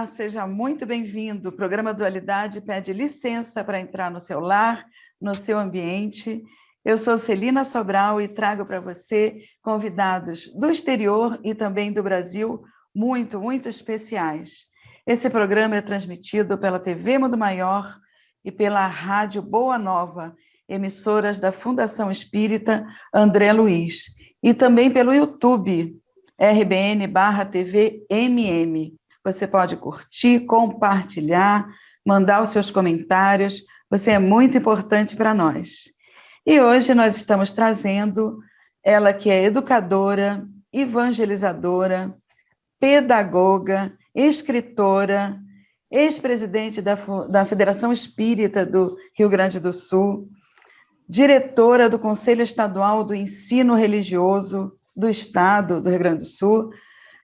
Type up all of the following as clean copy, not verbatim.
Olá, seja muito bem-vindo. O programa Dualidade pede licença para entrar no seu lar, no seu ambiente. Eu sou Celina Sobral e trago para você convidados do exterior e também do Brasil muito especiais. Esse programa é transmitido pela TV Mundo Maior e pela Rádio Boa Nova, emissoras da Fundação Espírita André Luiz, e também pelo YouTube, RBN/TV-MM. Você pode curtir, compartilhar, mandar os seus comentários. Você é muito importante para nós. E hoje nós estamos trazendo ela que é educadora, evangelizadora, pedagoga, escritora, ex-presidente da Federação Espírita do Rio Grande do Sul, diretora do Conselho Estadual do Ensino Religioso do Estado do Rio Grande do Sul,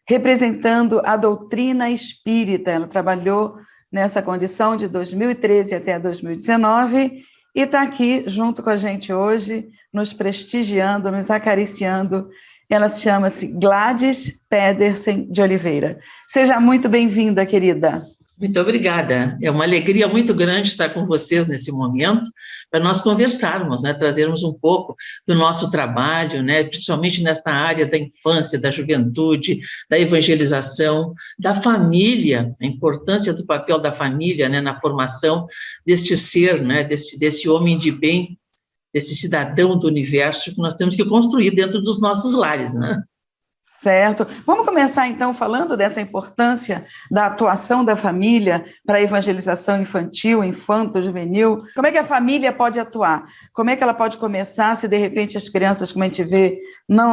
representando a doutrina espírita. Ela trabalhou nessa condição de 2013 até 2019 e está aqui junto com a gente hoje, nos prestigiando, nos acariciando. Ela chama-se Gladys Pedersen de Oliveira. Seja muito bem-vinda, querida. Muito obrigada. É uma alegria muito grande estar com vocês nesse momento, para nós conversarmos, né, trazermos um pouco do nosso trabalho, né, principalmente nesta área da infância, da juventude, da evangelização, da família, a importância do papel da família, né, na formação deste ser, né, desse homem de bem, desse cidadão do universo que nós temos que construir dentro dos nossos lares, né? Certo. Vamos começar, então, falando dessa importância da atuação da família para a evangelização infantil, infanto-juvenil. Como é que a família pode atuar? Como é que ela pode começar se, de repente, as crianças, como a gente vê,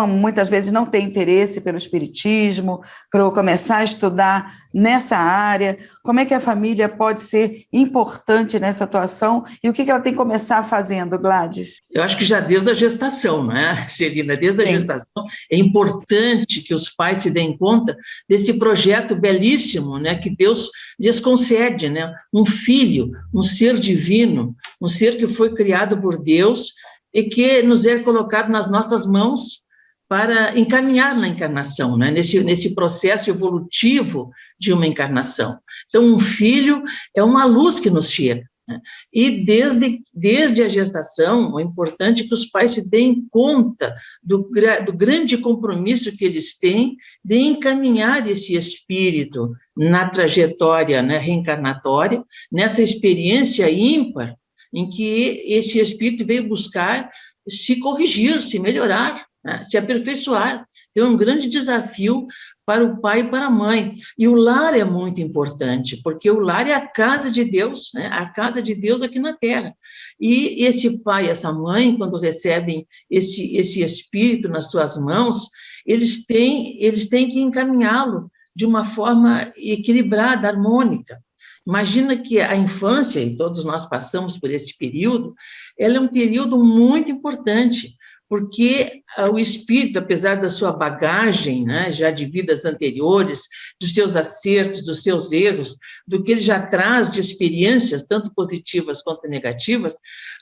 muitas vezes não têm interesse pelo espiritismo, para começar a estudar nessa área? Como é que a família pode ser importante nessa atuação e o que ela tem que começar fazendo, Gladys? Eu acho que já desde a gestação, né, Celina? Desde a gestação é importante que os pais se deem conta desse projeto belíssimo, né, que Deus lhes concede, né? Um filho, um ser divino, um ser que foi criado por Deus e que nos é colocado nas nossas mãos para encaminhar na encarnação, né? Nesse processo evolutivo de uma encarnação. Então, um filho é uma luz que nos chega, né? E desde a gestação, é importante que os pais se deem conta do grande compromisso que eles têm de encaminhar esse espírito na trajetória, né, reencarnatória, nessa experiência ímpar em que esse espírito veio buscar se corrigir, se melhorar, né, se aperfeiçoar. Então, é um grande desafio para o pai e para a mãe. E o lar é muito importante, porque o lar é a casa de Deus, né? A casa de Deus aqui na Terra. E esse pai e essa mãe, quando recebem esse espírito nas suas mãos, eles têm que encaminhá-lo de uma forma equilibrada, harmônica. Imagina que a infância, e todos nós passamos por esse período, ela é um período muito importante, porque o espírito, apesar da sua bagagem, né, já de vidas anteriores, dos seus acertos, dos seus erros, do que ele já traz de experiências, tanto positivas quanto negativas,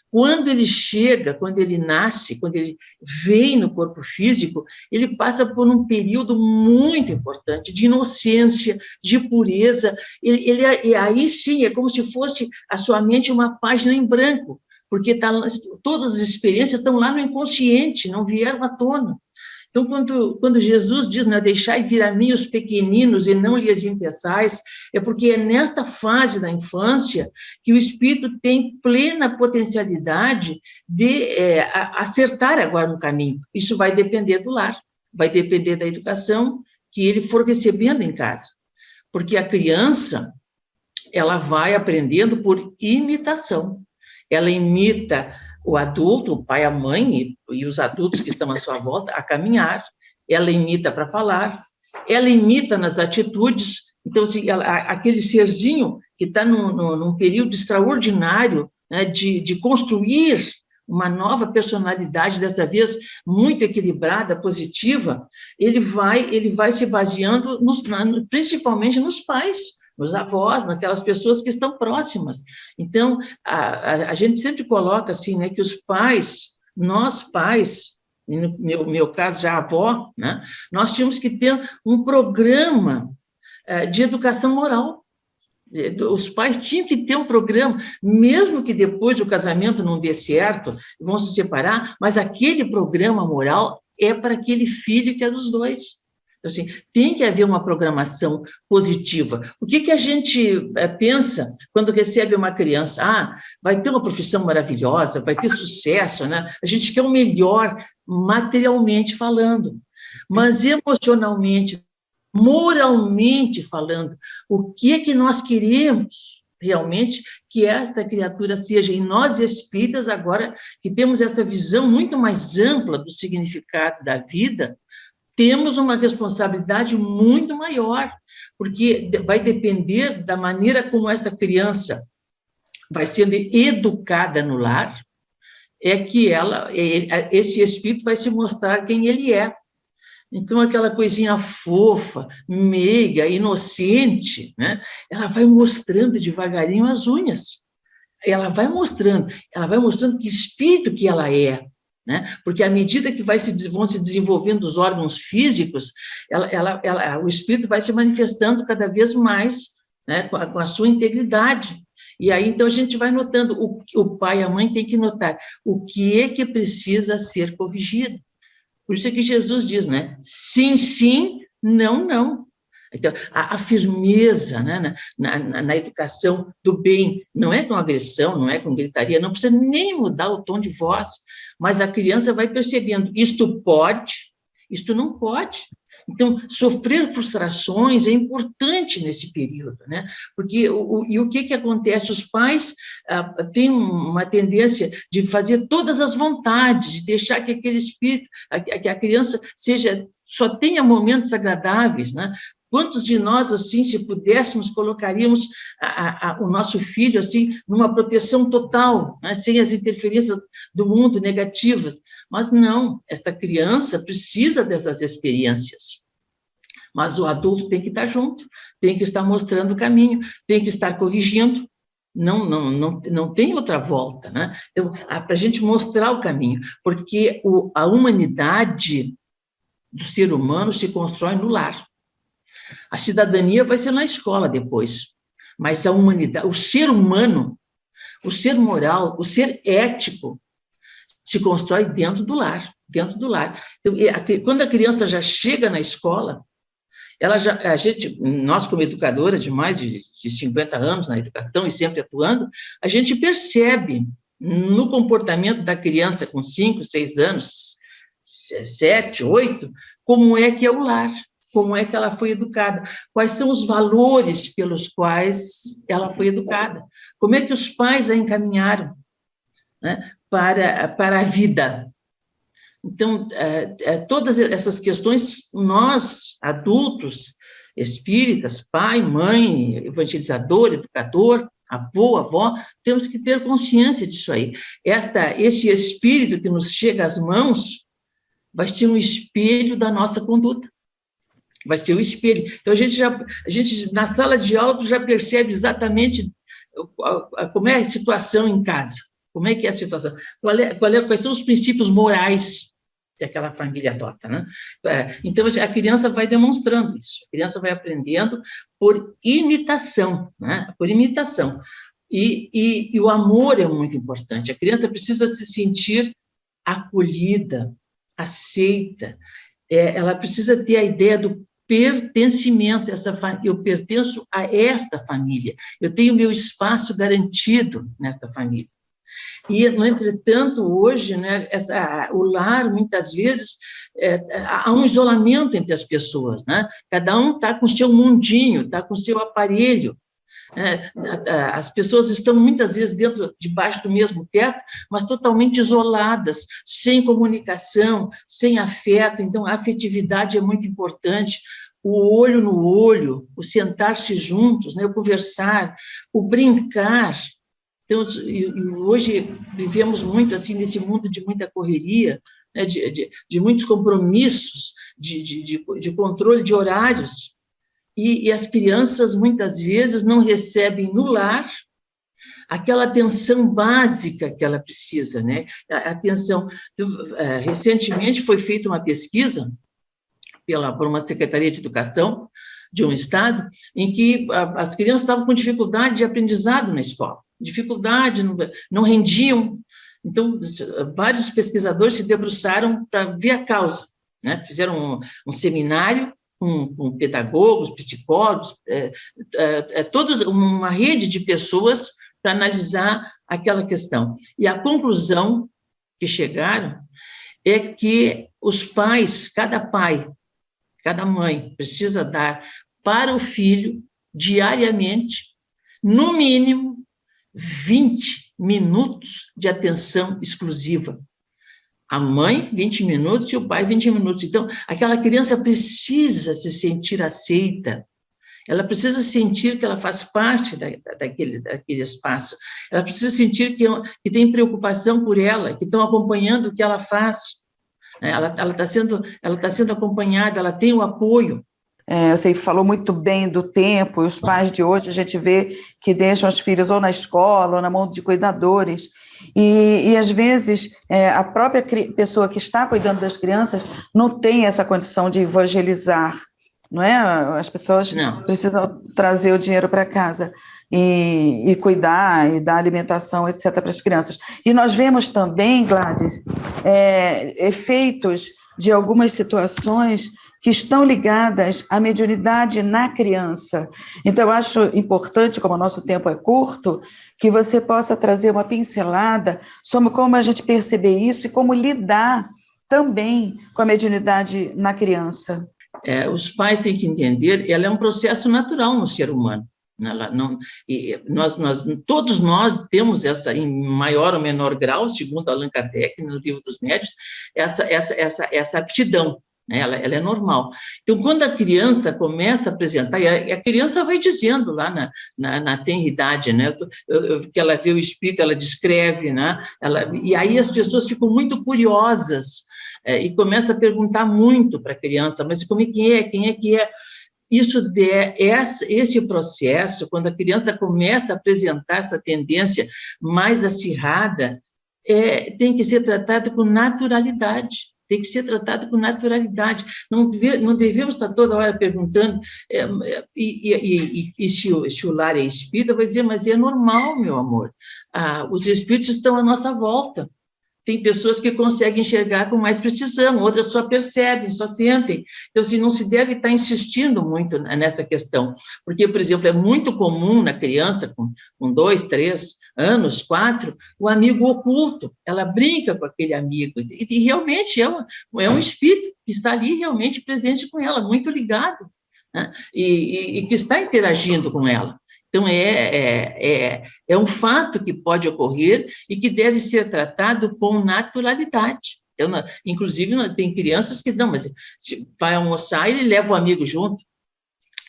quando ele chega, quando ele nasce, quando ele vem no corpo físico, ele passa por um período muito importante de inocência, de pureza, e aí sim, é como se fosse a sua mente uma página em branco, porque todas as experiências estão lá no inconsciente, não vieram à tona. Então, quando Jesus diz, né, deixai vir a mim os pequeninos e não lhes impeçais, é porque é nesta fase da infância que o espírito tem plena potencialidade de acertar agora no caminho. Isso vai depender do lar, vai depender da educação que ele for recebendo em casa. Porque a criança, ela vai aprendendo por imitação. Ela imita o adulto, o pai, a mãe e os adultos que estão à sua volta a caminhar, ela imita para falar, ela imita nas atitudes. Então, aquele serzinho que está num período extraordinário, né, de construir uma nova personalidade, dessa vez muito equilibrada, positiva, ele vai se baseando principalmente nos pais, nos avós, naquelas pessoas que estão próximas. Então, a gente sempre coloca assim, né, que os pais, nós pais, no meu caso já avó, né, nós tínhamos que ter um programa de educação moral, Os pais tinham que ter um programa, mesmo que depois do casamento não dê certo, vão se separar, mas aquele programa moral é para aquele filho que é dos dois. Então, assim, tem que haver uma programação positiva. O que a gente pensa quando recebe uma criança? Ah, vai ter uma profissão maravilhosa, vai ter sucesso, né? A gente quer o melhor materialmente falando, mas emocionalmente, moralmente falando, o que nós queremos realmente que esta criatura seja? E nós espíritas, agora que temos essa visão muito mais ampla do significado da vida, temos uma responsabilidade muito maior, porque vai depender da maneira como essa criança vai sendo educada no lar, é que esse espírito vai se mostrar quem ele é. Então, aquela coisinha fofa, meiga, inocente, né? Ela vai mostrando devagarinho as unhas. Ela vai mostrando que espírito que ela é, né? Porque à medida que vão se desenvolvendo os órgãos físicos, o espírito vai se manifestando cada vez mais, né? com a sua integridade. E aí, então, a gente vai notando, o pai e a mãe têm que notar o que precisa ser corrigido. Por isso é que Jesus diz, né? Sim, sim, não, não. Então, a firmeza, né, na educação do bem, não é com agressão, não é com gritaria, não precisa nem mudar o tom de voz, mas a criança vai percebendo, isto pode, isto não pode. Então, sofrer frustrações é importante nesse período, né? Porque o que acontece? Os pais têm uma tendência de fazer todas as vontades, de deixar que aquele espírito, que a criança só tenha momentos agradáveis, né? Quantos de nós, assim, se pudéssemos, colocaríamos o nosso filho, assim, numa proteção total, né? Sem as interferências do mundo negativas? Mas não, esta criança precisa dessas experiências. Mas o adulto tem que estar junto, tem que estar mostrando o caminho, tem que estar corrigindo. Não tem outra volta, né? Então, para a gente mostrar o caminho, porque a humanidade do ser humano se constrói no lar. A cidadania vai ser na escola depois, mas a humanidade, o ser humano, o ser moral, o ser ético, se constrói dentro do lar, dentro do lar. Então, quando a criança já chega na escola, nós como educadora de mais de 50 anos na educação e sempre atuando, a gente percebe no comportamento da criança com 5, 6 anos, 7, 8, como é que é o lar, como é que ela foi educada, quais são os valores pelos quais ela foi educada, como é que os pais a encaminharam, né, para a vida. Então, todas essas questões, nós, adultos, espíritas, pai, mãe, evangelizador, educador, avô, avó, temos que ter consciência disso aí. Esse espírito que nos chega às mãos vai ser um espelho da nossa conduta. Vai ser um espelho. Então, a gente na sala de aula, tu já percebe exatamente como é a situação em casa. Como é que é a situação? Quais são os princípios morais que aquela família adota, né? Então, a criança vai demonstrando isso, a criança vai aprendendo por imitação, né? Por imitação. E o amor é muito importante. A criança precisa se sentir acolhida, aceita, ela precisa ter a ideia do pertencimento, eu pertenço a esta família, eu tenho meu espaço garantido nesta família. E, no entretanto, hoje, né, o lar, muitas vezes, há um isolamento entre as pessoas, né? Cada um está com o seu mundinho, está com o seu aparelho. As pessoas estão, muitas vezes, debaixo do mesmo teto, mas totalmente isoladas, sem comunicação, sem afeto. Então, a afetividade é muito importante. O olho no olho, o sentar-se juntos, né, o conversar, o brincar. Então, hoje vivemos muito assim nesse mundo de muita correria, né, de muitos compromissos, de controle de horários, e as crianças muitas vezes não recebem no lar aquela atenção básica que ela precisa, né? Atenção. Recentemente foi feita uma pesquisa por uma Secretaria de Educação de um estado em que as crianças estavam com dificuldade de aprendizado na escola, dificuldade, não rendiam. Então, vários pesquisadores se debruçaram para ver a causa, né? Fizeram um seminário com pedagogos, psicólogos, toda uma rede de pessoas para analisar aquela questão. E a conclusão que chegaram é que os pais, cada mãe, precisa dar para o filho, diariamente, no mínimo, 20 minutos de atenção exclusiva. A mãe, 20 minutos, e o pai, 20 minutos. Então, aquela criança precisa se sentir aceita, ela precisa sentir que ela faz parte daquele espaço, ela precisa sentir que tem preocupação por ela, que estão acompanhando o que ela faz. Ela está sendo acompanhada, ela tem o apoio. Eu sei que falou muito bem do tempo, e os pais de hoje, a gente vê que deixam os filhos ou na escola, ou na mão de cuidadores, e às vezes, a própria pessoa que está cuidando das crianças não tem essa condição de evangelizar, não é? As pessoas precisam trazer o dinheiro para casa e cuidar, e dar alimentação, etc., para as crianças. E nós vemos também, Gladys, efeitos de algumas situações que estão ligadas à mediunidade na criança. Então, eu acho importante, como o nosso tempo é curto, que você possa trazer uma pincelada sobre como a gente perceber isso e como lidar também com a mediunidade na criança. Os pais têm que entender, ela é um processo natural no ser humano. Todos nós temos essa, em maior ou menor grau, segundo Allan Kardec, no Livro dos Médiuns, essa aptidão. Ela é normal. Então, quando a criança começa a apresentar, e a criança vai dizendo lá na tenridade, né, que ela vê o espírito, ela descreve, né, e aí as pessoas ficam muito curiosas e começam a perguntar muito para a criança, mas como é que é, quem é que é? Esse processo, quando a criança começa a apresentar essa tendência mais acirrada, tem que ser tratado com naturalidade. Tem que ser tratado com naturalidade. Não devemos estar toda hora perguntando, se o lar é espírita, vai dizer, mas é normal, meu amor. Os espíritos estão à nossa volta. Tem pessoas que conseguem enxergar com mais precisão, outras só percebem, só sentem. Então, assim, não se deve estar insistindo muito nessa questão, porque, por exemplo, é muito comum na criança, com 2, 3 anos, 4, o amigo oculto, ela brinca com aquele amigo, e realmente é um espírito que está ali realmente presente com ela, muito ligado, né? E que está interagindo com ela. Então, é um fato que pode ocorrer e que deve ser tratado com naturalidade. Então, inclusive, tem crianças que, mas se vai almoçar, ele leva o amigo junto,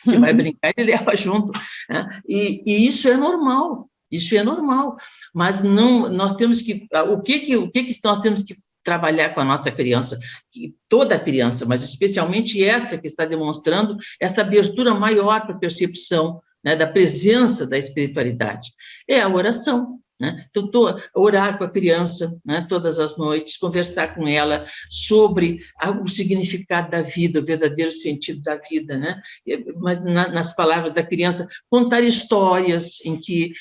se vai brincar, ele leva junto, né? E isso é normal, mas não, nós temos que, o que nós temos que trabalhar com a nossa criança, toda criança, mas especialmente essa que está demonstrando essa abertura maior para a percepção, né, da presença da espiritualidade, é a oração, né? Então, orar com a criança, né, todas as noites, conversar com ela sobre o significado da vida, o verdadeiro sentido da vida, né? Mas nas palavras da criança, contar histórias em que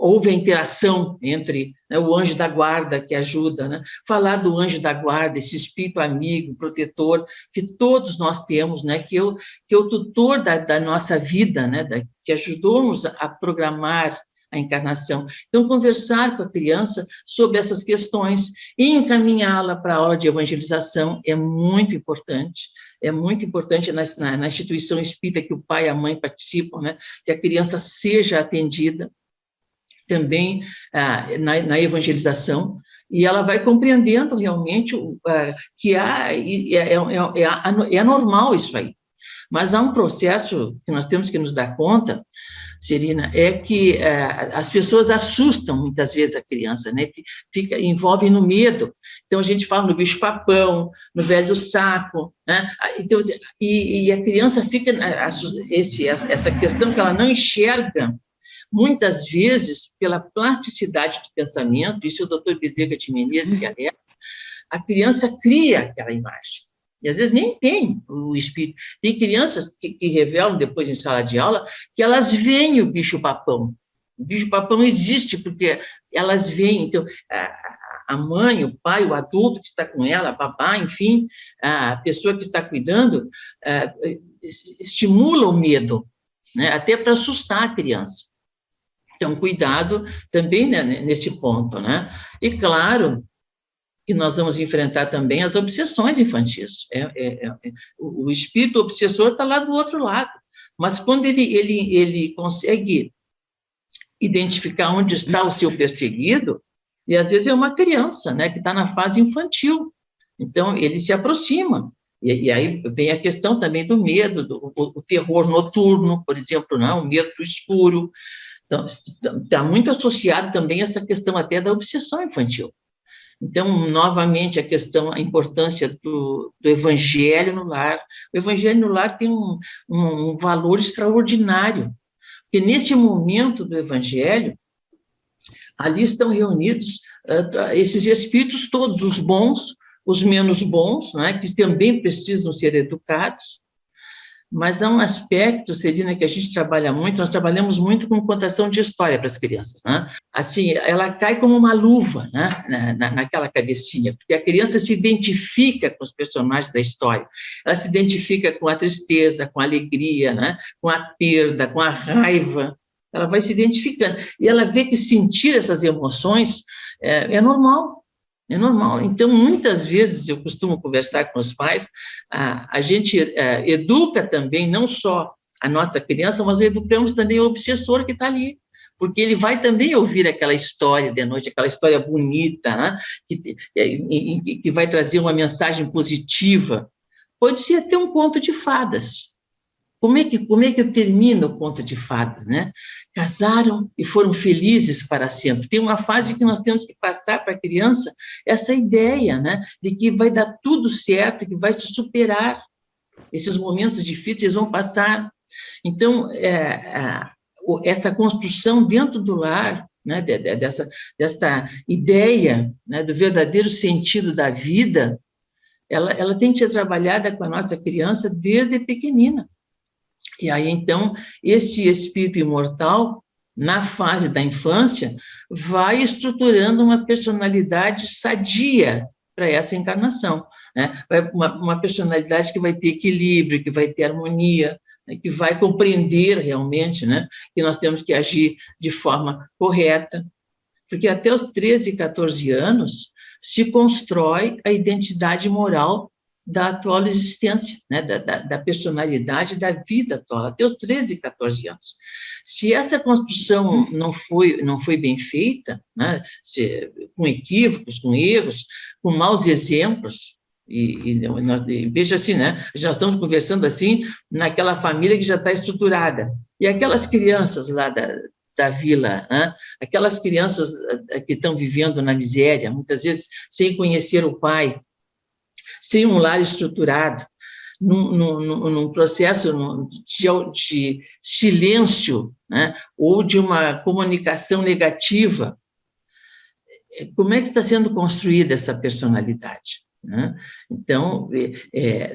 houve a interação entre, né, o anjo da guarda que ajuda, né? Falar do anjo da guarda, esse espírito amigo, protetor, que todos nós temos, né? Que é o tutor da nossa vida, né? Que ajudou-nos a programar a encarnação. Então, conversar com a criança sobre essas questões e encaminhá-la para a aula de evangelização é muito importante na instituição espírita que o pai e a mãe participam, né? Que a criança seja atendida também na evangelização, e ela vai compreendendo realmente que é normal isso aí. Mas há um processo que nós temos que nos dar conta, Celina, é que as pessoas assustam muitas vezes a criança, né? Envolvem no medo. Então, a gente fala no bicho-papão, no velho do saco, né? Então, e a criança fica, essa questão que ela não enxerga, muitas vezes, pela plasticidade do pensamento, isso é o doutor Bezerra de Menezes que alerta, a criança cria aquela imagem. E às vezes nem tem o espírito. Tem crianças que revelam depois em sala de aula que elas veem o bicho-papão. O bicho-papão existe porque elas veem. Então, a mãe, o pai, o adulto que está com ela, a babá, enfim, a pessoa que está cuidando, estimula o medo, né? Até para assustar a criança. Então, cuidado também, né, nesse ponto, né? E, claro, que nós vamos enfrentar também as obsessões infantis. O espírito obsessor está lá do outro lado, mas quando ele consegue identificar onde está o seu perseguido, e às vezes é uma criança, né, que está na fase infantil, então ele se aproxima, e aí vem a questão também do medo, o terror noturno, por exemplo, não, o medo do escuro. Então, está muito associado também a essa questão até da obsessão infantil. Então, novamente, a importância do evangelho no lar. O evangelho no lar tem um valor extraordinário, porque nesse momento do evangelho, ali estão reunidos esses espíritos todos, os bons, os menos bons, né, que também precisam ser educados. Mas há um aspecto, Celina, que a gente trabalha muito, nós trabalhamos muito com contação de história para as crianças, né? Assim, ela cai como uma luva, né, naquela cabecinha, porque a criança se identifica com os personagens da história, ela se identifica com a tristeza, com a alegria, né, com a perda, com a raiva, ela vai se identificando, e ela vê que sentir essas emoções é normal. É normal. Então, muitas vezes, eu costumo conversar com os pais, a gente educa também, não só a nossa criança, mas educamos também o obsessor que está ali, porque ele vai também ouvir aquela história de noite, aquela história bonita, né? que vai trazer uma mensagem positiva. Pode ser até um conto de fadas. Como é que termina o conto de fadas, né? Casaram e foram felizes para sempre. Tem uma fase que nós temos que passar para a criança, essa ideia, né, de que vai dar tudo certo, que vai se superar. Esses momentos difíceis vão passar. Então, essa construção dentro do lar, né, dessa ideia, né, do verdadeiro sentido da vida, ela tem que ser trabalhada com a nossa criança desde pequenina. E aí, então, esse espírito imortal, na fase da infância, vai estruturando uma personalidade sadia para essa encarnação, né? Uma personalidade que vai ter equilíbrio, que vai ter harmonia, né? Que vai compreender realmente, né, que nós temos que agir de forma correta, porque até os 13, 14 anos se constrói a identidade moral da atual existência, né, da personalidade da vida atual, até os 13, 14 anos. Se essa construção não foi bem feita, né, com equívocos, com erros, com maus exemplos, e veja assim, né, já estamos conversando assim naquela família que já está estruturada, e aquelas crianças lá da vila, né, aquelas crianças que estão vivendo na miséria, muitas vezes sem conhecer o pai, sem um lar estruturado, num processo de silêncio, né, ou de uma comunicação negativa. Como é que está sendo construída essa personalidade, né? Então,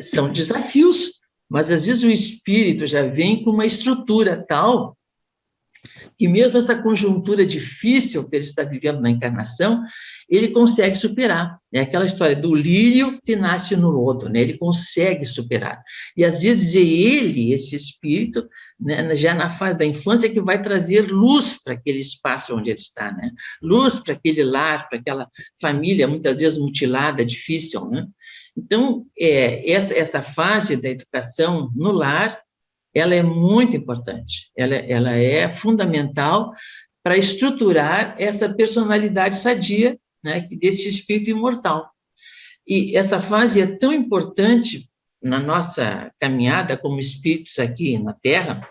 são desafios, mas às vezes o espírito já vem com uma estrutura tal que mesmo essa conjuntura difícil que ele está vivendo na encarnação, ele consegue superar. É aquela história do lírio que nasce no lodo, né? Ele consegue superar. E, às vezes, é ele, esse espírito, né, já na fase da infância, que vai trazer luz para aquele espaço onde ele está, né? Luz para aquele lar, para aquela família, muitas vezes mutilada, difícil, né? Então, essa fase da educação no lar, ela é muito importante, ela é fundamental para estruturar essa personalidade sadia, né, desse espírito imortal. E essa fase é tão importante na nossa caminhada como espíritos aqui na Terra,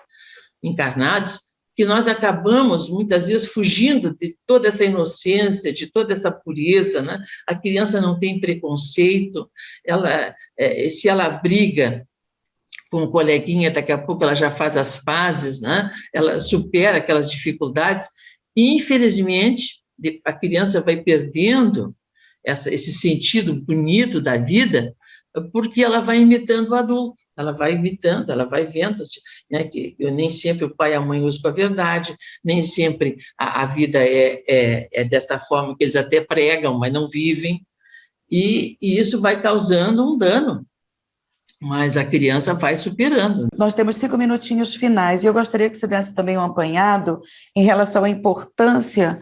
encarnados, que nós acabamos, muitas vezes, fugindo de toda essa inocência, de toda essa pureza, né? A criança não tem preconceito, se ela briga com um coleguinha, daqui a pouco ela já faz as pazes, né? Ela supera aquelas dificuldades, e, infelizmente, a criança vai perdendo esse sentido bonito da vida porque ela vai imitando o adulto, ela vai imitando, ela vai vendo, né, que nem sempre o pai e a mãe usam a verdade, nem sempre a vida é dessa forma que eles até pregam, mas não vivem, e isso vai causando um dano, mas a criança vai superando. Nós temos 5 minutinhos finais, e eu gostaria que você desse também um apanhado em relação à importância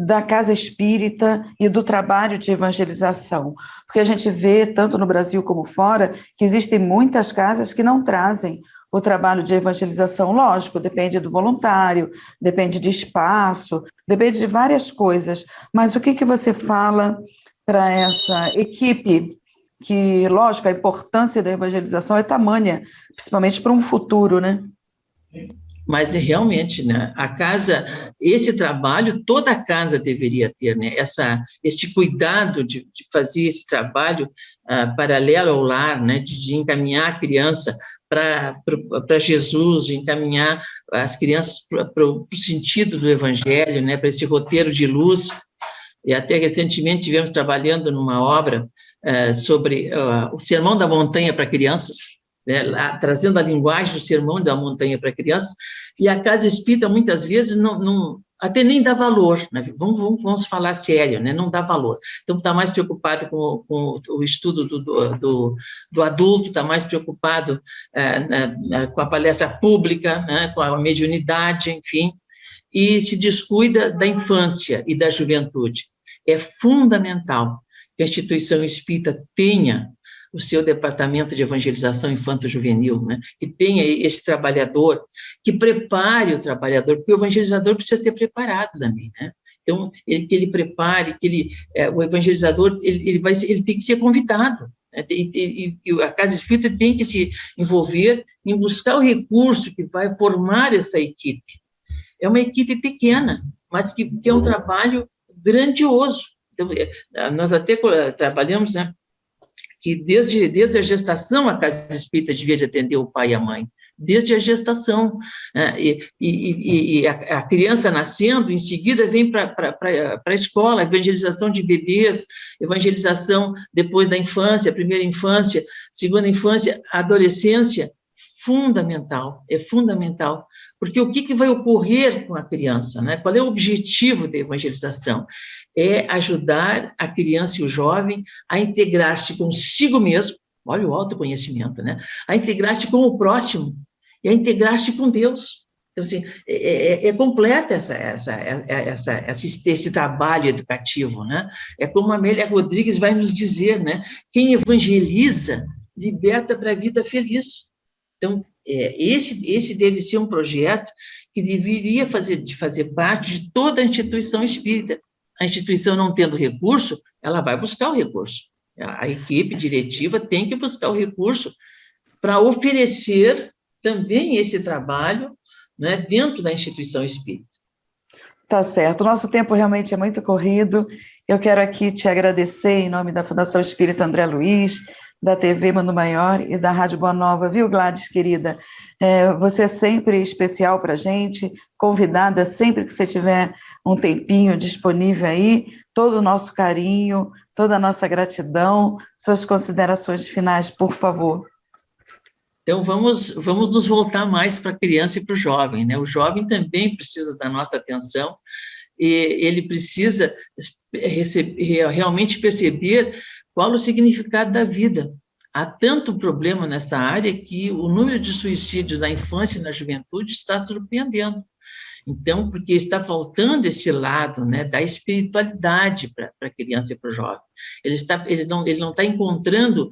da casa espírita e do trabalho de evangelização, porque a gente vê, tanto no Brasil como fora, que existem muitas casas que não trazem o trabalho de evangelização. Lógico, depende do voluntário, depende de espaço, depende de várias coisas, mas o que você fala para essa equipe, que, lógico, a importância da evangelização é tamanha, principalmente para um futuro, né? Mas realmente, né, a casa, esse trabalho, toda a casa deveria ter, né, esse cuidado de fazer esse trabalho paralelo ao lar, né, de encaminhar a criança para Jesus, de encaminhar as crianças para o sentido do Evangelho, né, para esse roteiro de luz. E até recentemente tivemos trabalhando numa obra sobre o Sermão da Montanha para crianças, né, trazendo a linguagem do Sermão da Montanha para crianças, e a casa espírita muitas vezes até nem dá valor, né? Vamos falar sério, né? Não dá valor. Então, está mais preocupado com o estudo do adulto, está mais preocupado com a palestra pública, né? Com a mediunidade, enfim, e se descuida da infância e da juventude. É fundamental que a instituição espírita tenha o seu departamento de evangelização infanto-juvenil, né? Que tenha esse trabalhador, que prepare o trabalhador, porque o evangelizador precisa ser preparado também, né? Então, que ele prepare, o evangelizador, ele tem que ser convidado, né? E a casa espírita tem que se envolver em buscar o recurso que vai formar essa equipe. É uma equipe pequena, mas que é um trabalho grandioso. Então, nós até trabalhamos, né, que desde a gestação a casa espírita devia de atender o pai e a mãe, desde a gestação, e a criança nascendo, em seguida vem para a escola, evangelização de bebês, evangelização depois da infância, primeira infância, segunda infância, adolescência, é fundamental, porque o que vai ocorrer com a criança, né? Qual é o objetivo da evangelização? É ajudar a criança e o jovem a integrar-se consigo mesmo, olha o autoconhecimento, né? A integrar-se com o próximo e a integrar-se com Deus. Então, assim, é completa esse trabalho educativo, né? É como a Amélia Rodrigues vai nos dizer, né? Quem evangeliza liberta para a vida feliz. Então, esse deve ser um projeto que deveria fazer parte de toda a instituição espírita. A instituição não tendo recurso, ela vai buscar o recurso. A equipe diretiva tem que buscar o recurso para oferecer também esse trabalho, né, dentro da instituição espírita. Tá certo. O nosso tempo realmente é muito corrido. Eu quero aqui te agradecer em nome da Fundação Espírita André Luiz, da TV Mundo Maior e da Rádio Boa Nova, viu, Gladys, querida? Você é sempre especial para a gente, convidada sempre que você tiver um tempinho disponível aí, todo o nosso carinho, toda a nossa gratidão, suas considerações finais, por favor. Então, vamos nos voltar mais para a criança e para o jovem, né? O jovem também precisa da nossa atenção, e ele precisa realmente perceber qual o significado da vida. Há tanto problema nessa área que o número de suicídios na infância e na juventude está surpreendendo. Então, porque está faltando esse lado, né, da espiritualidade para a criança e para o jovem. Ele não está encontrando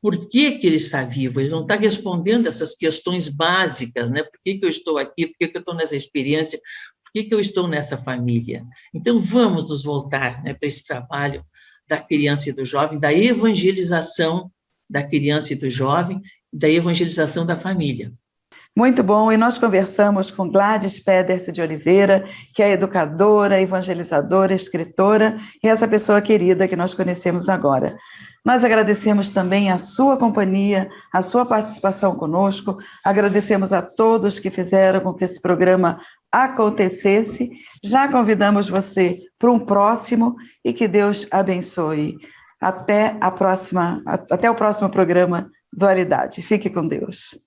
por que ele está vivo, ele não está respondendo essas questões básicas, né? Por que eu estou aqui, por que eu estou nessa experiência, por que eu estou nessa família. Então, vamos nos voltar, né, para esse trabalho da criança e do jovem, da evangelização da criança e do jovem, da evangelização da família. Muito bom, e nós conversamos com Gladys Pedersen de Oliveira, que é educadora, evangelizadora, escritora, e essa pessoa querida que nós conhecemos agora. Nós agradecemos também a sua companhia, a sua participação conosco, agradecemos a todos que fizeram com que esse programa acontecesse, já convidamos você para um próximo e que Deus abençoe. Até o próximo programa Dualidade. Fique com Deus.